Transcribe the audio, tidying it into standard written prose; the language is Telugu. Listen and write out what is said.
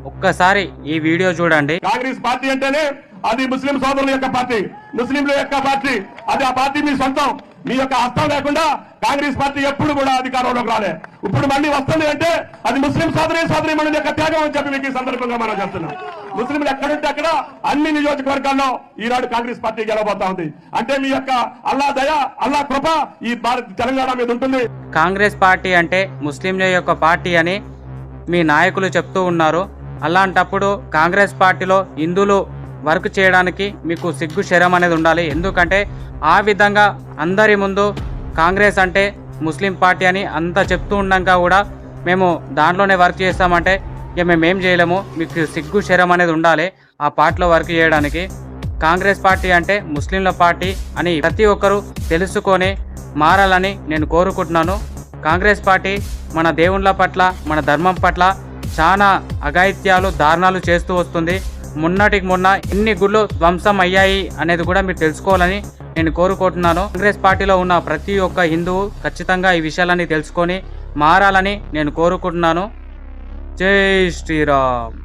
ఒక్కసారి ఈ వీడియో చూడండి. కాంగ్రెస్ పార్టీ అంటేనే అది ముస్లిం సోదరుల యొక్క పార్టీ, ముస్లింల యొక్క పార్టీ. అది ఆ పార్టీ మీ సొంతం. మీ యొక్క హస్తం లేకుండా కాంగ్రెస్ పార్టీ ఎప్పుడు కూడా అధికారంలోకి రాలే. ఇప్పుడు మళ్ళీ వస్తుంది అంటే అది ముస్లిం సోదరి మన యొక్క త్యాగం అని చెప్పి మీకు ఈ సందర్భంగా మనం చెప్తున్నాం. ముస్లింలు ఎక్కడుంటే అక్కడ అన్ని నియోజకవర్గాల్లో ఈనాడు కాంగ్రెస్ పార్టీ గెలవబోతా ఉంది. అంటే మీ యొక్క అల్లా దయ, అల్లా కృప ఈ తెలంగాణ మీద ఉంటుంది. కాంగ్రెస్ పార్టీ అంటే ముస్లింల యొక్క పార్టీ అని మీ నాయకులు చెప్తూ ఉన్నారు. అలాంటప్పుడు కాంగ్రెస్ పార్టీలో హిందువులు వర్క్ చేయడానికి మీకు సిగ్గు శరం అనేది ఉండాలి. ఎందుకంటే ఆ విధంగా అందరి ముందు కాంగ్రెస్ అంటే ముస్లిం పార్టీ అని అంతా చెప్తూ ఉన్నాక కూడా మేము దాంట్లోనే వర్క్ చేస్తామంటే ఇక మేమేం చేయలేము. మీకు సిగ్గు శరం అనేది ఉండాలి ఆ పార్టీలో వర్క్ చేయడానికి. కాంగ్రెస్ పార్టీ అంటే ముస్లింల పార్టీ అని ప్రతి ఒక్కరూ తెలుసుకొని మారాలని నేను కోరుకుంటున్నాను. కాంగ్రెస్ పార్టీ మన దేవుళ్ళ పట్ల, మన ధర్మం పట్ల చాలా అఘాయిత్యాలు, దారుణాలు చేస్తూ వస్తుంది. మొన్నటికి మొన్న ఎన్ని గుళ్ళు ధ్వంసం అయ్యాయి అనేది కూడా మీరు తెలుసుకోవాలని నేను కోరుకుంటున్నాను. కాంగ్రెస్ పార్టీలో ఉన్న ప్రతి ఒక్క హిందువు ఖచ్చితంగా ఈ విషయాలన్నీ తెలుసుకొని మారాలని నేను కోరుకుంటున్నాను. జై శ్రీరామ్.